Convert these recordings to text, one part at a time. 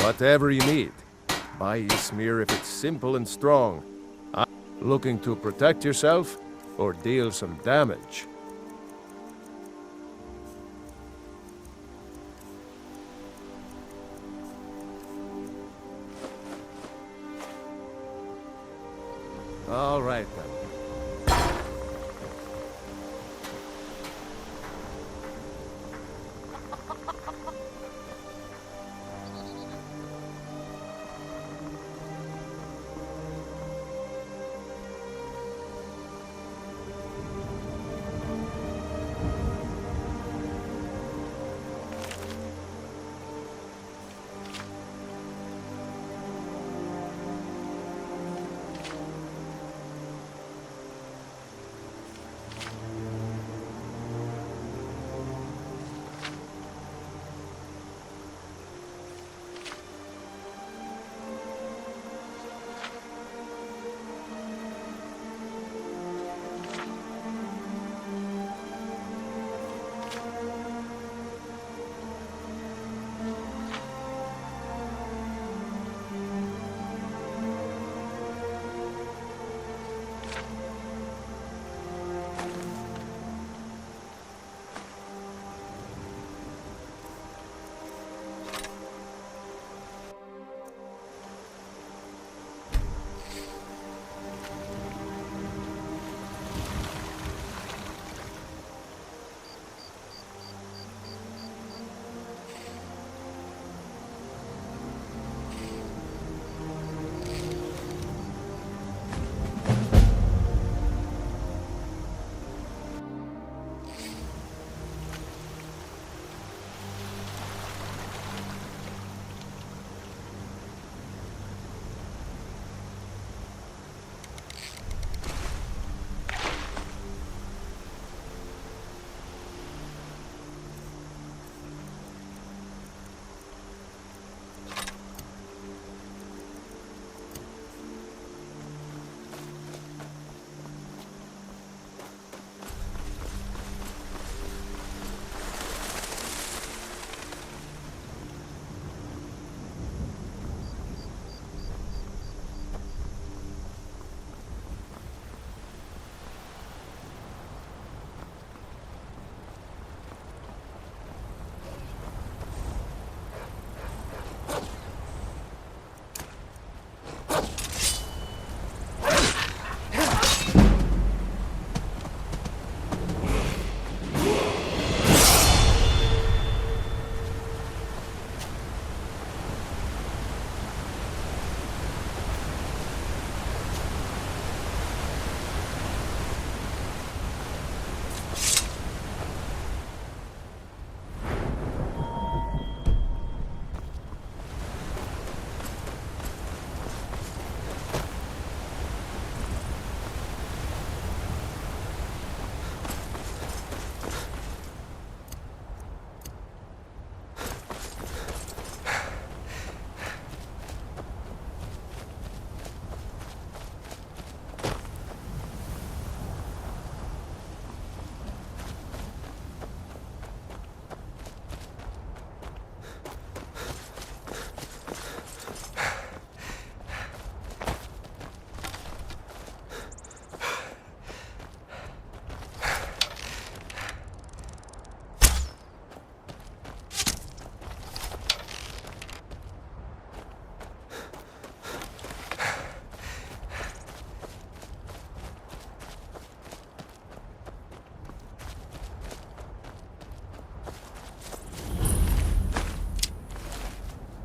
Whatever you need. Buy Ismir if it's simple and strong. Looking to protect yourself or deal some damage? All right then.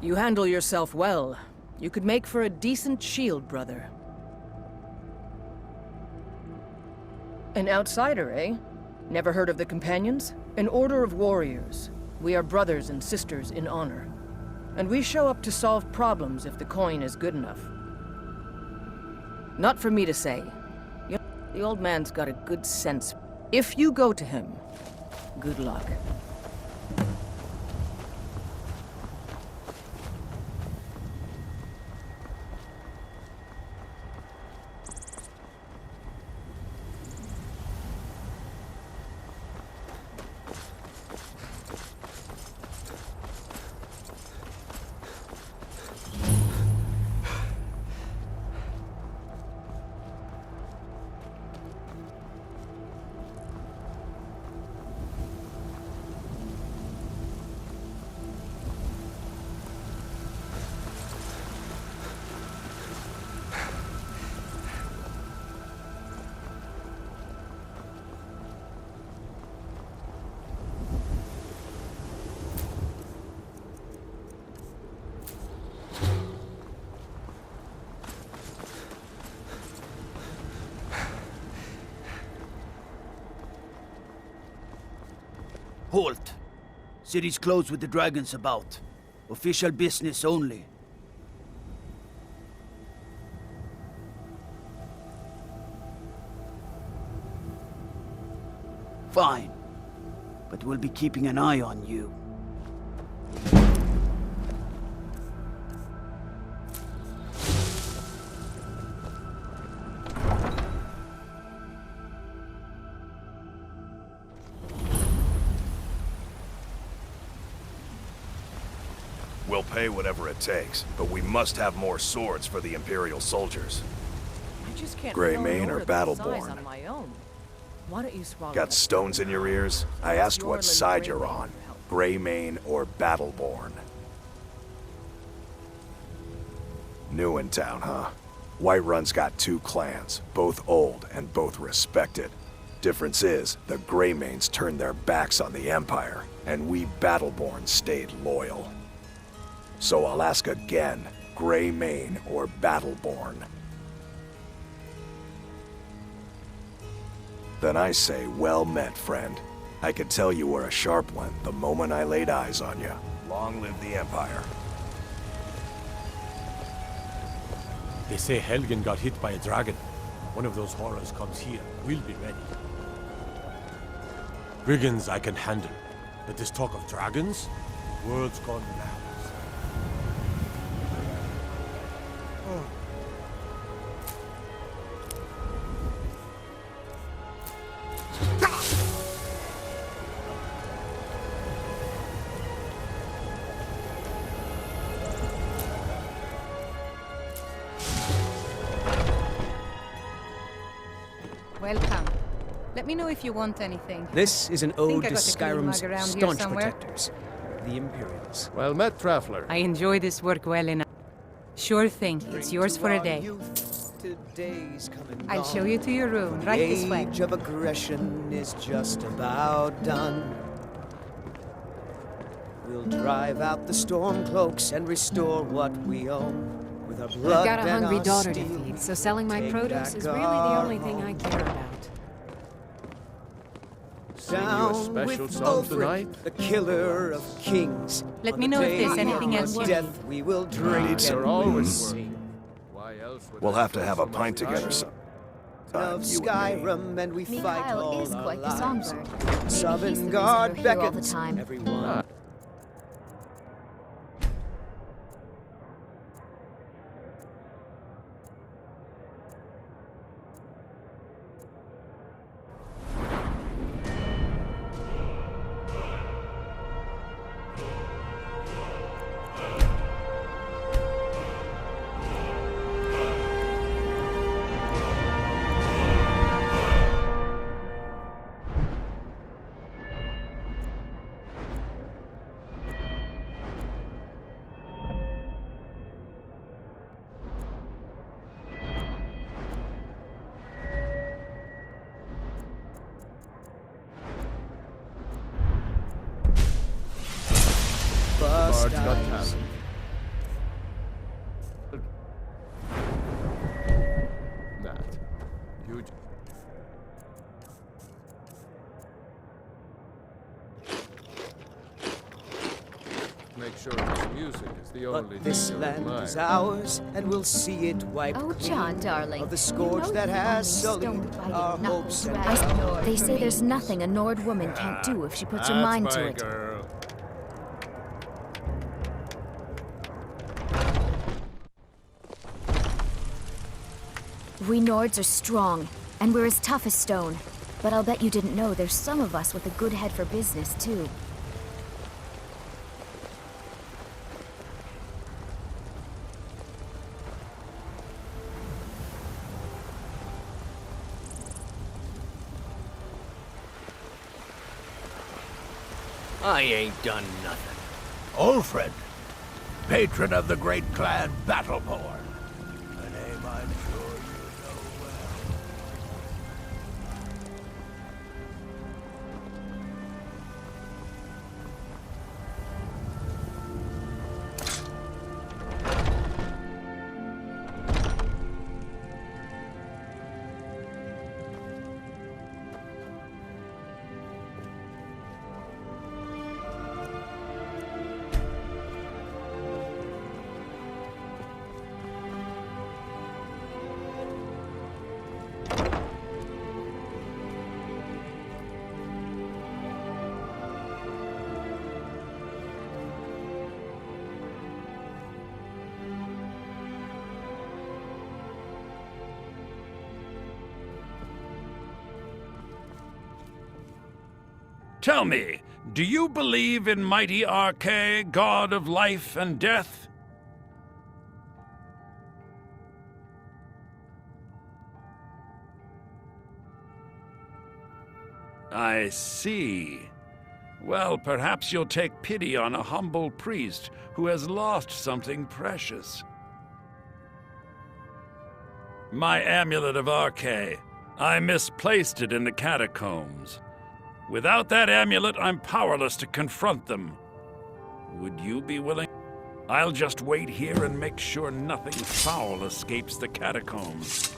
You handle yourself well. You could make for a decent shield, brother. An outsider, eh? Never heard of the Companions? An order of warriors. We are brothers and sisters in honor. And we show up to solve problems if the coin is good enough. Not for me to say. The old man's got a good sense. If you go to him, good luck. Halt! City's closed with the dragons about. Official business only. Fine. But we'll be keeping an eye on you. We'll pay whatever it takes, but we must have more swords for the Imperial soldiers. I just can't Grey fill an Mane or order that size Battleborn? on my own. Why don't you swallow Got that? stones in your ears? I asked what Yorlin side Grey you're Mane on. for help. Grey Mane or Battleborn? New in town, huh? Whiterun's got two clans, both old and both respected. Difference is, the Grey Manes turned their backs on the Empire, and we Battleborn stayed loyal. So I'll ask again, Grey Mane or Battleborn? Then I say, well met, friend. I could tell you were a sharp one the moment I laid eyes on you. Long live the Empire. They say Helgen got hit by a dragon. One of those horrors comes here. We'll be ready. Brigands I can handle. But this talk of dragons? World's gone mad. Welcome. Let me know if you want anything. This is an Think ode I to got a clean Skyrim's mug around here staunch somewhere? protectors, the Imperials. Well met, Traveler. I enjoy this work well enough. Sure thing. It's yours for a day. I'll show you to your room, right this way. The age of aggression is just about done. We'll drive out the storm cloaks and restore what we own. With our blood I've got a and hungry our daughter to steel. feed, so selling my Take produce back is really the our only thing I care about. Sing you a Down special with song Ulfric, tonight? the killer of kings. Let On me the know if day there's anything of else you death, need. we will drink Need some and They're always booze? sing. Why else would We'll I have to spend have so a much pint together time? sometime, Of you and me. Skyrim, and we fight Mikhail all is our quite the lives. songbird. Maybe he's the Southern reason Guard we're here all the beckons time. everyone. Ah. Bust Bard's got eyes. talent. Nat. You... Make sure this music is the only But this thing you land admire. is ours, and we'll see it wiped Oh, clean John, darling. of the you scourge know that the has only sullied stone-fighting our hopes and knuckle-dragging our Nord They say there's remains. nothing a Nord woman can't do if she puts her That's mind my to it. girl. We Nords are strong, and we're as tough as stone. But I'll bet you didn't know there's some of us with a good head for business, too. I ain't done nothing. Ulfred, patron of the great clan Battleborn. A name I'm sure you know well. Tell me, do you believe in mighty Arche, god of life and death? I see. Well, perhaps you'll take pity on a humble priest who has lost something precious. My amulet of Arche. I misplaced it in the catacombs. Without that amulet, I'm powerless to confront them. Would you be willing? I'll just wait here and make sure nothing foul escapes the catacombs.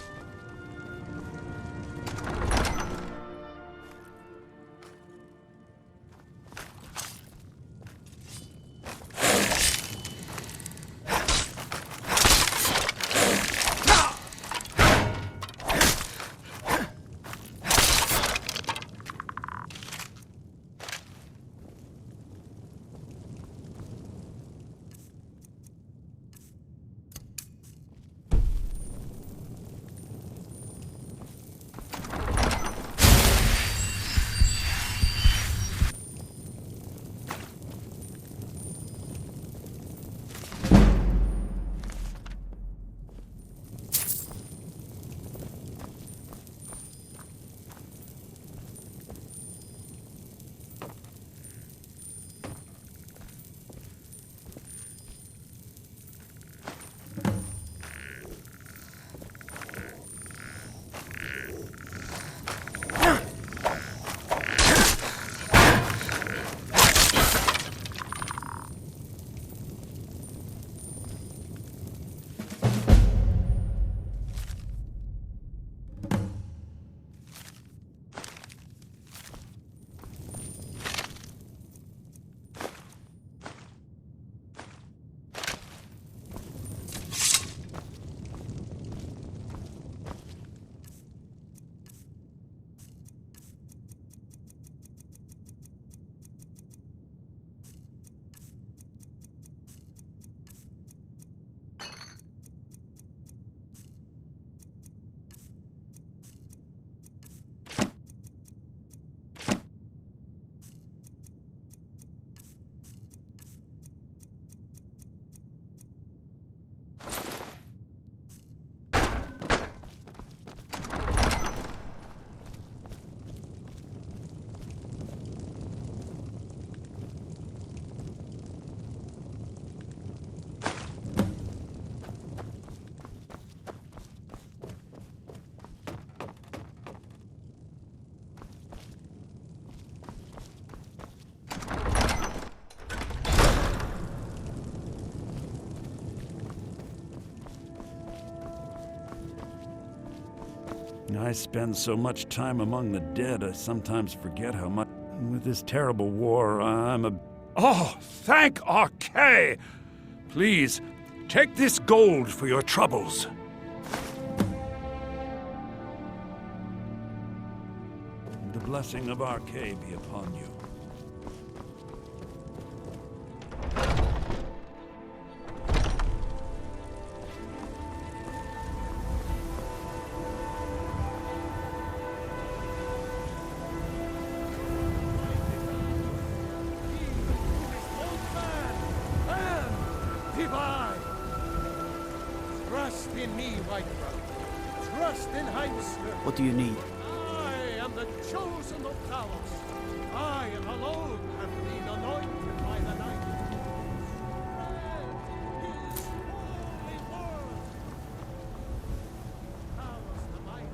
I spend so much time among the dead, I sometimes forget how much... With this terrible war, I'm a... Oh, thank Arche! Please, take this gold for your troubles. The blessing of Arche be upon you. Trust in me, white brother. Trust in Heinzler. What do you need? I am the chosen of Talos. I alone have been anointed by the night. Spread his holy word. Talos the mighty.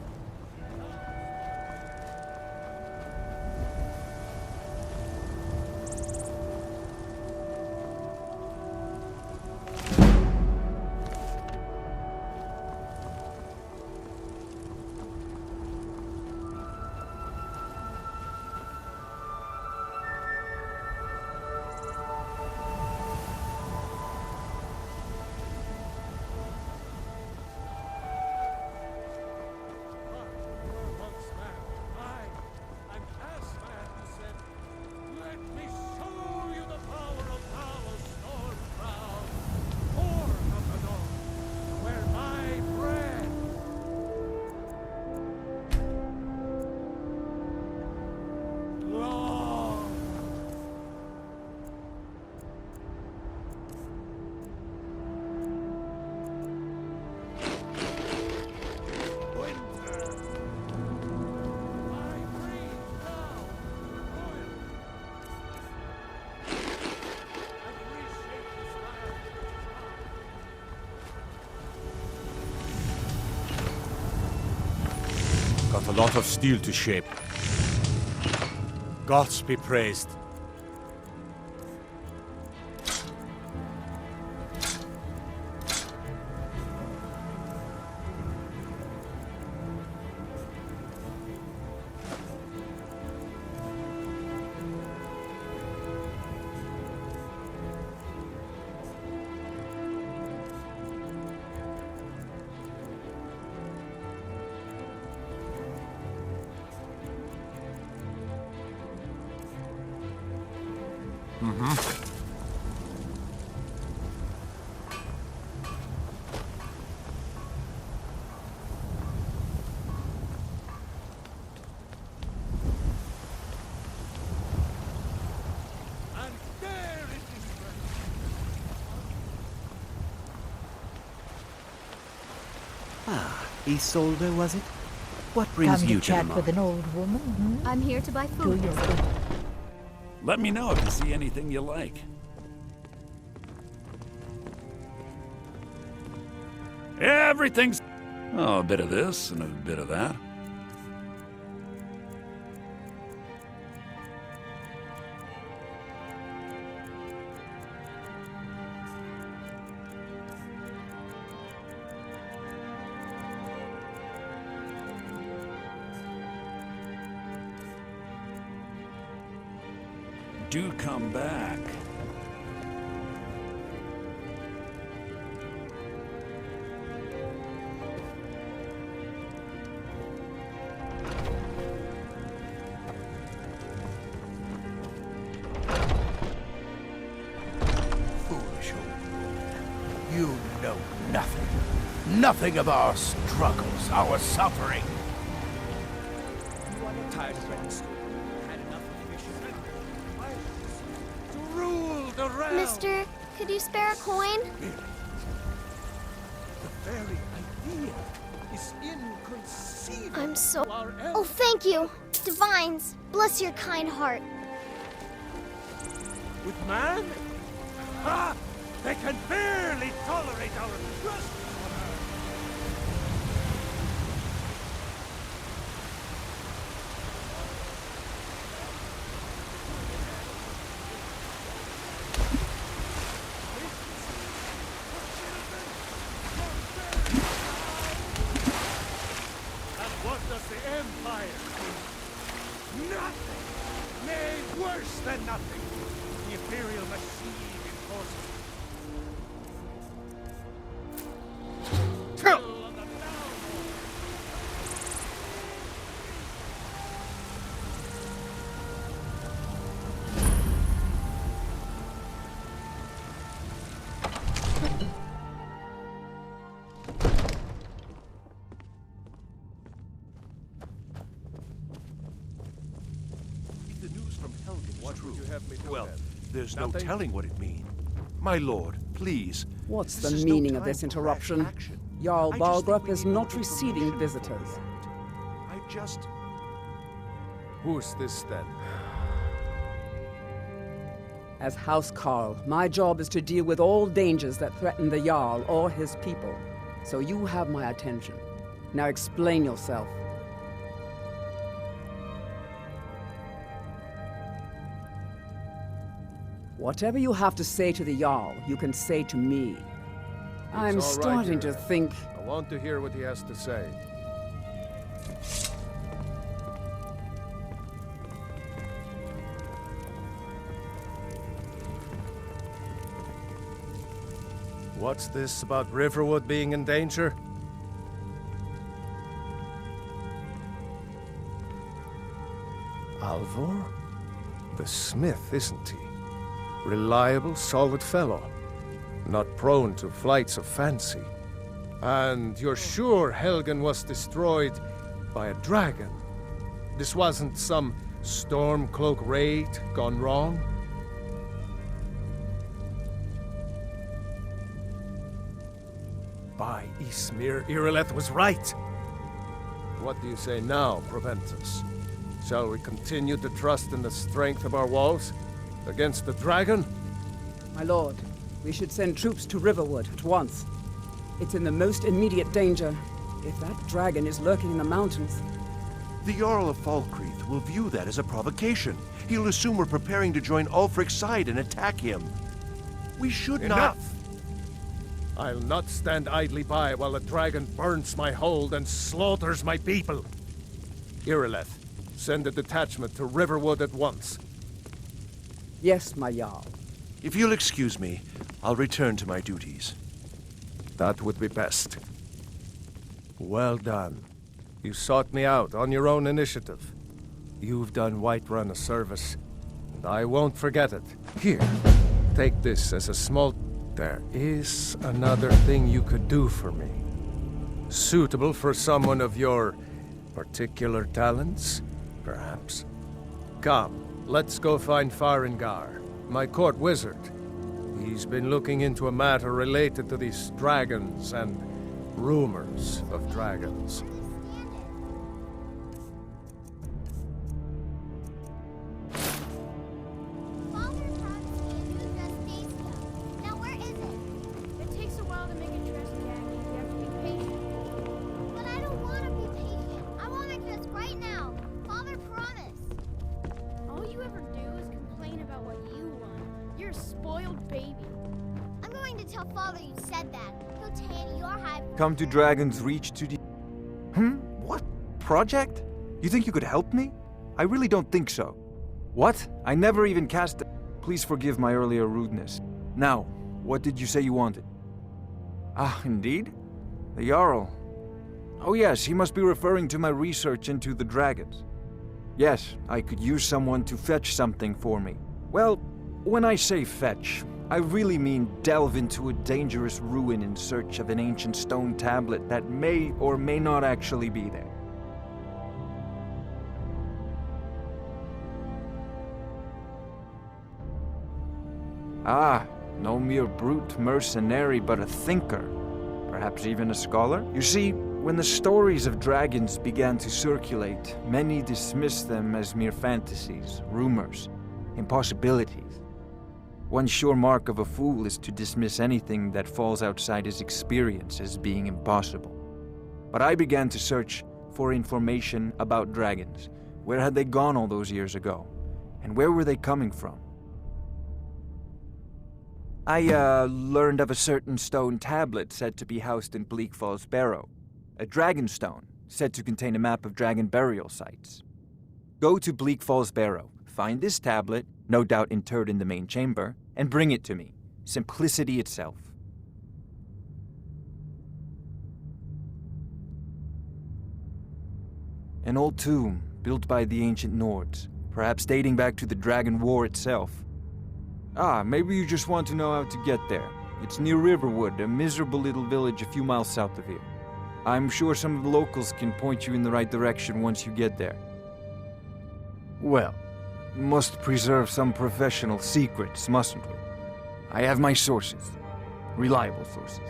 a lot of steel to shape. Gods be praised. Isolde, was it? What brings Come you to to chat the with market? an old woman? Hmm? I'm here to buy Do food. your thing. Let me know if you see anything you like. Everything's... Oh, a bit of this and a bit of that. Do come back. Foolish old woman. You know nothing. Nothing of our struggles, our suffering. Tired of Red's. Had enough of fishing. To rule the realm. Mister, could you spare a coin? The very idea is inconceivable. I'm so... Our Oh, thank you. Divines, bless your kind heart. with man? Ha! They can barely tolerate our presence on earth. And what does the Empire do? Nothing! Nay, worse than nothing! The Imperial machine enforces kill on the downward. If the news from Helgen is true, well, then? there's no Nothing? telling what it means. My lord, please. What's This the is no meaning of time this for rash interruption? action. Jarl I just think Balgrup we is need not more receiving information visitors. I just... Who's this then? As House Carl, my job is to deal with all dangers that threaten the Jarl or his people. So you have my attention. Now explain yourself. Whatever you have to say to the Jarl, you can say to me. I'm all right, starting to Jarl. think... I want to hear what he has to say. What's this about Riverwood being in danger? Alvor? The smith, isn't he? Reliable, solid fellow. Not prone to flights of fancy. And you're sure Helgen was destroyed by a dragon? This wasn't some Stormcloak raid gone wrong? By Ysmir, Irileth was right. What do you say now, Proventus? Shall we continue to trust in the strength of our walls against the dragon? My lord, we should send troops to Riverwood at once. It's in the most immediate danger. If that dragon is lurking in the mountains... The Jarl of Falkreath will view that as a provocation. He'll assume we're preparing to join Ulfric's side and attack him. We should not... Enough! I'll not stand idly by while a dragon burns my hold and slaughters my people. Irileth, send a detachment to Riverwood at once. Yes, my Jarl. If you'll excuse me, I'll return to my duties. That would be best. Well done. You sought me out on your own initiative. You've done Whiterun a service, and I won't forget it. Here, take this as a small... There is another thing you could do for me. Suitable for someone of your particular talents, perhaps. Come, let's go find Farengar, my court wizard. He's been looking into a matter related to these dragons and rumors of dragons. Come to Dragon's Reach to What? Project? You think you could help me? I really don't think so. What? I never even cast... Please forgive my earlier rudeness. Now, what did you say you wanted? Ah, indeed? The Jarl. Oh yes, he must be referring to my research into the dragons. Yes, I could use someone to fetch something for me. Well, when I say fetch, I really mean delve into a dangerous ruin in search of an ancient stone tablet that may or may not actually be there. Ah, no mere brute mercenary, but a thinker. Perhaps even a scholar? You see, when the stories of dragons began to circulate, many dismissed them as mere fantasies, rumors, impossibilities. One sure mark of a fool is to dismiss anything that falls outside his experience as being impossible. But I began to search for information about dragons. Where had they gone all those years ago? And where were they coming from? I learned of a certain stone tablet said to be housed in Bleak Falls Barrow. A dragon stone, said to contain a map of dragon burial sites. Go to Bleak Falls Barrow, find this tablet, no doubt interred in the main chamber, and bring it to me. Simplicity itself. An old tomb, built by the ancient Nords, perhaps dating back to the Dragon War itself. Ah, maybe you just want to know how to get there. It's near Riverwood, a miserable little village a few miles south of here. I'm sure some of the locals can point you in the right direction once you get there. Well, must preserve some professional secrets, mustn't we? I have my sources. Reliable sources.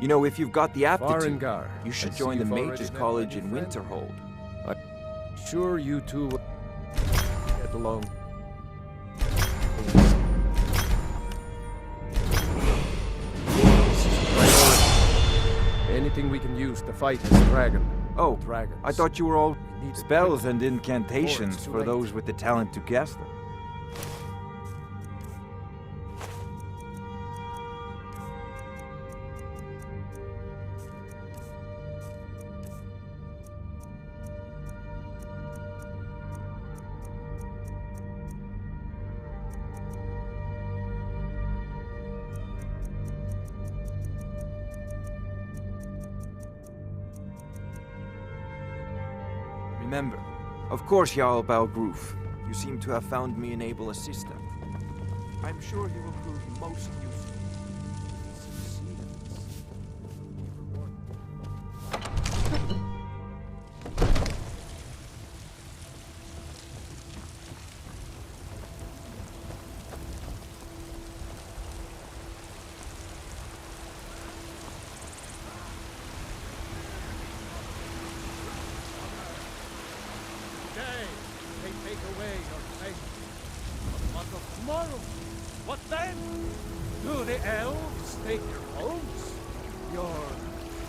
You know, if you've got the aptitude, you should join the Mages College in Winterhold. I'm sure you two will get along. Anything we can use to fight this dragon. Oh, dragons. I thought you were all spells and incantations for those with the talent to cast them. Remember, of course, Jarl Balgroof. You seem to have found me an able assistant. I'm sure he will prove most useful. Take away your faith. But what of tomorrow? What then? Do the elves take your homes? Your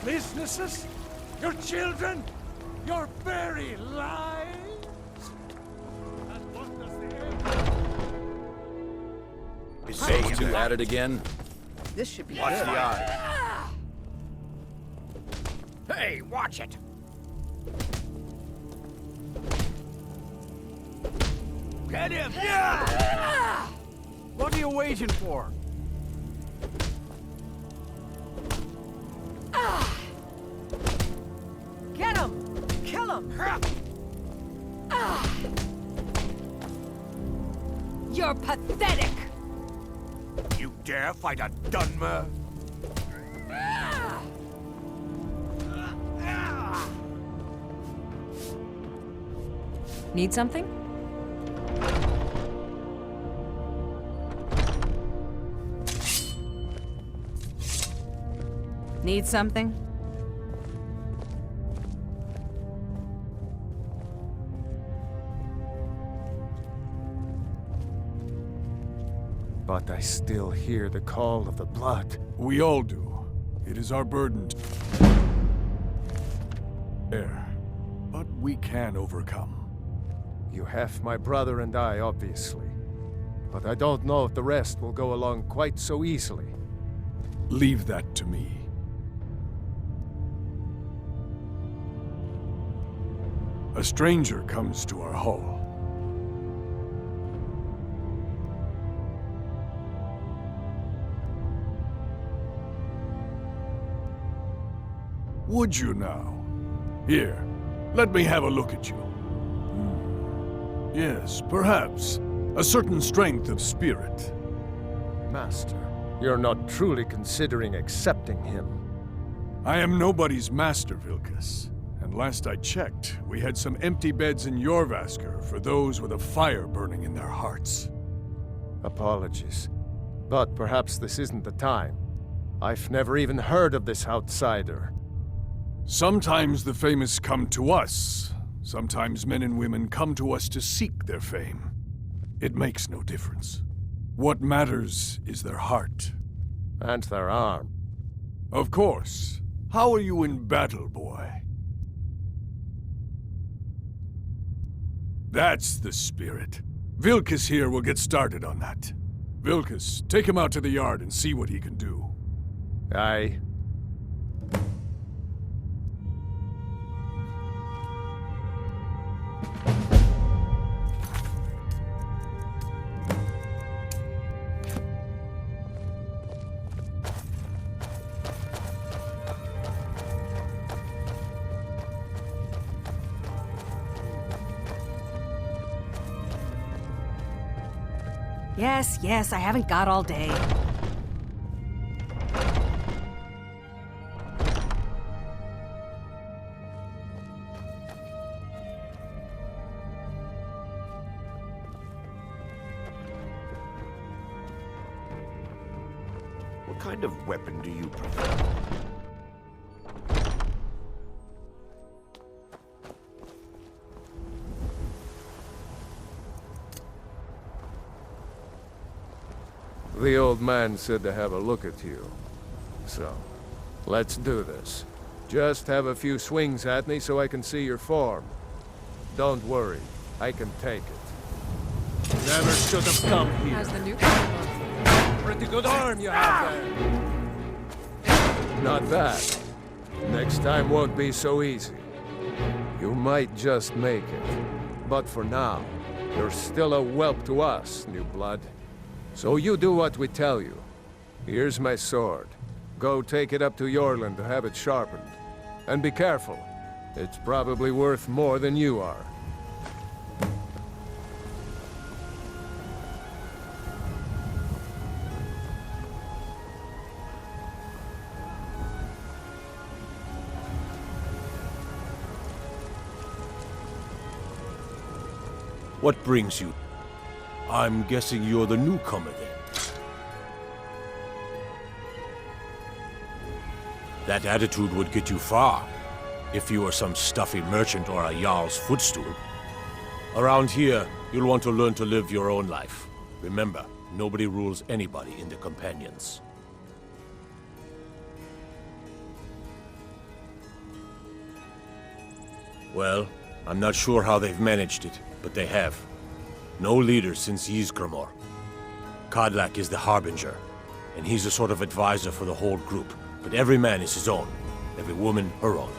businesses? Your children? Your very lives? And what does the elf... Those two at it again? This should be Watch good. the eye. Hey, watch it! Get him! Yeah! What are you waiting for? Get him! Kill him! You're pathetic! You dare fight a Dunmer? Need something? Need something? But I still hear the call of the blood. We all do. It is our burden. There. But we can overcome. You have my brother and I, obviously. But I don't know if the rest will go along quite so easily. Leave that to me. A stranger comes to our hall. Would you now? Here, let me have a look at you. Yes, perhaps. A certain strength of spirit. Master, you're not truly considering accepting him. I am nobody's master, Vilkas. And last I checked, we had some empty beds in Jorvaskr for those with a fire burning in their hearts. Apologies. But perhaps this isn't the time. I've never even heard of this outsider. Sometimes the famous come to us. Sometimes men and women come to us to seek their fame. It makes no difference. What matters is their heart. And their arm. Of course. How are you in battle, boy? That's the spirit. Vilkas here will get started on that. Vilkas, take him out to the yard and see what he can do. Aye. Yes, I haven't got all day. What kind of weapon do you prefer? The old man said to have a look at you. So, let's do this. Just have a few swings at me so I can see your form. Don't worry, I can take it. Never should have come here. How's the new Pretty good arm you have there. Not bad. Next time won't be so easy. You might just make it. But for now, you're still a whelp to us, new blood. So you do what we tell you. Here's my sword. Go take it up to Yorland to have it sharpened. And be careful. It's probably worth more than you are. What brings you? I'm guessing you're the newcomer then. That attitude would get you far, if you were some stuffy merchant or a Jarl's footstool. Around here, you'll want to learn to live your own life. Remember, Nobody rules anybody in the Companions. Well, I'm not sure how they've managed it, but they have. No leader since Ysgramor. Kodlak is the Harbinger, and he's a sort of advisor for the whole group, but every man is his own, every woman her own.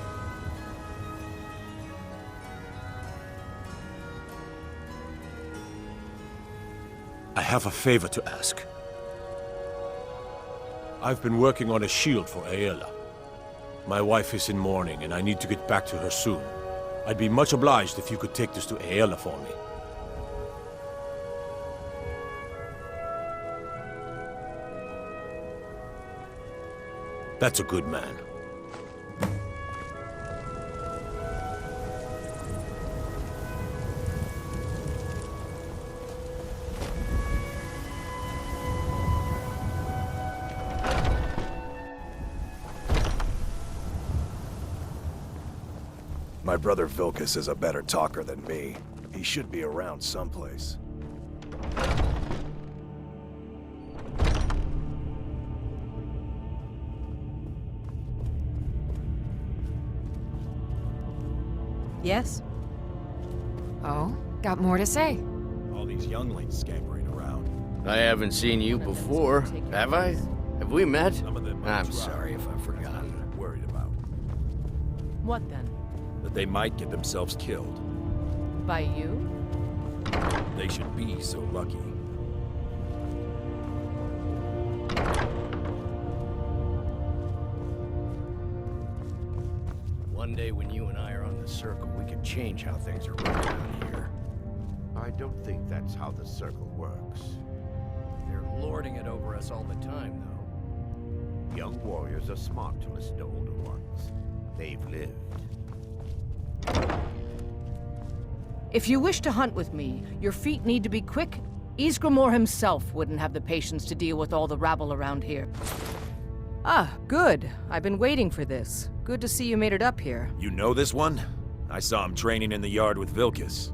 I have a favor to ask. I've been working on a shield for Aela. My wife is in mourning, and I need to get back to her soon. I'd be much obliged if you could take this to Aela for me. That's a good man. My brother Vilkas is a better talker than me. He should be around someplace. Yes? Oh, got more to say? All these younglings scampering around. I haven't seen you before, have I? Have we met? I'm sorry if I've forgotten. Worried about. What then? That they might get themselves killed. By you? They should be so lucky. One day when you and I are on the Circle, we could change how things are run around here. I don't think that's how the Circle works. They're lording it over us all the time, though. Young warriors are smart to listen to older ones. They've lived. If you wish to hunt with me, your feet need to be quick. Ysgramor himself wouldn't have the patience to deal with all the rabble around here. Ah, good. I've been waiting for this. Good to see you made it up here. You know this one? I saw him training in the yard with Vilkas.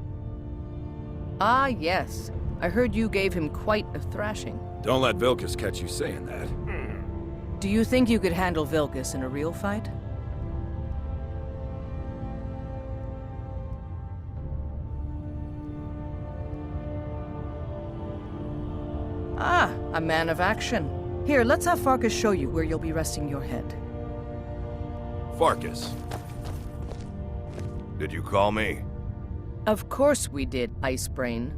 Ah, yes. I heard you gave him quite a thrashing. Don't let Vilkas catch you saying that. Do you think you could handle Vilkas in a real fight? Ah, a man of action. Here, let's have Farkas show you where you'll be resting your head. Farkas. Did you call me? Of course we did, Icebrain.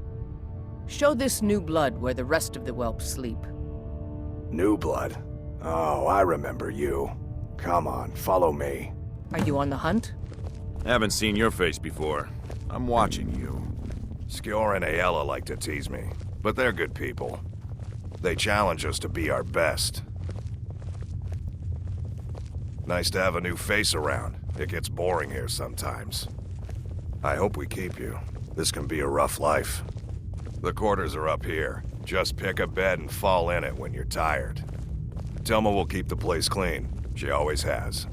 Show this new blood where the rest of the whelps sleep. New blood? Oh, I remember you. Come on, follow me. Are you on the hunt? Haven't seen your face before. I'm watching you. Skjor and Aela like to tease me, but they're good people. They challenge us to be our best. Nice to have a new face around. It gets boring here sometimes. I hope we keep you. This can be a rough life. The quarters are up here. Just pick a bed and fall in it when you're tired. Telma will keep the place clean. She always has.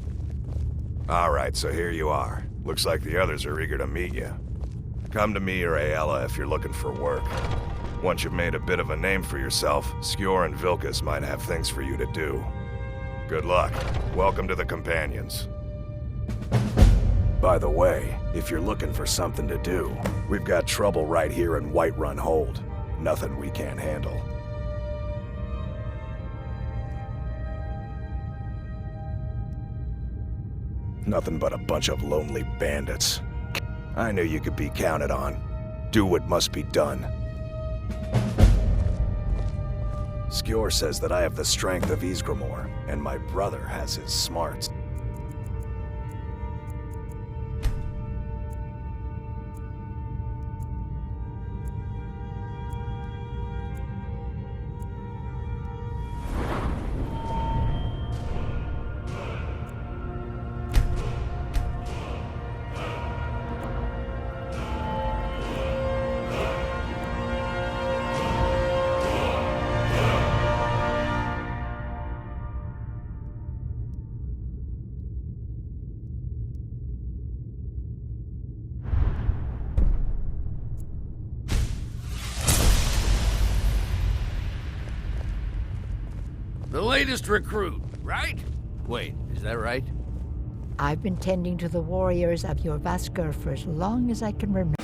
Alright, so here you are. Looks like the others are eager to meet you. Come to me or Aela if you're looking for work. Once you've made a bit of a name for yourself, Skjor and Vilkas might have things for you to do. Good luck. Welcome to the Companions. By the way, if you're looking for something to do, we've got trouble right here in Whiterun Hold. Nothing we can't handle. Nothing but a bunch of lonely bandits. I knew you could be counted on. Do what must be done. Skjor says that I have the strength of Ysgramor, and my brother has his smarts. The latest recruit, right? Wait, is that right? I've been tending to the warriors of your Vasker for as long as I can remember.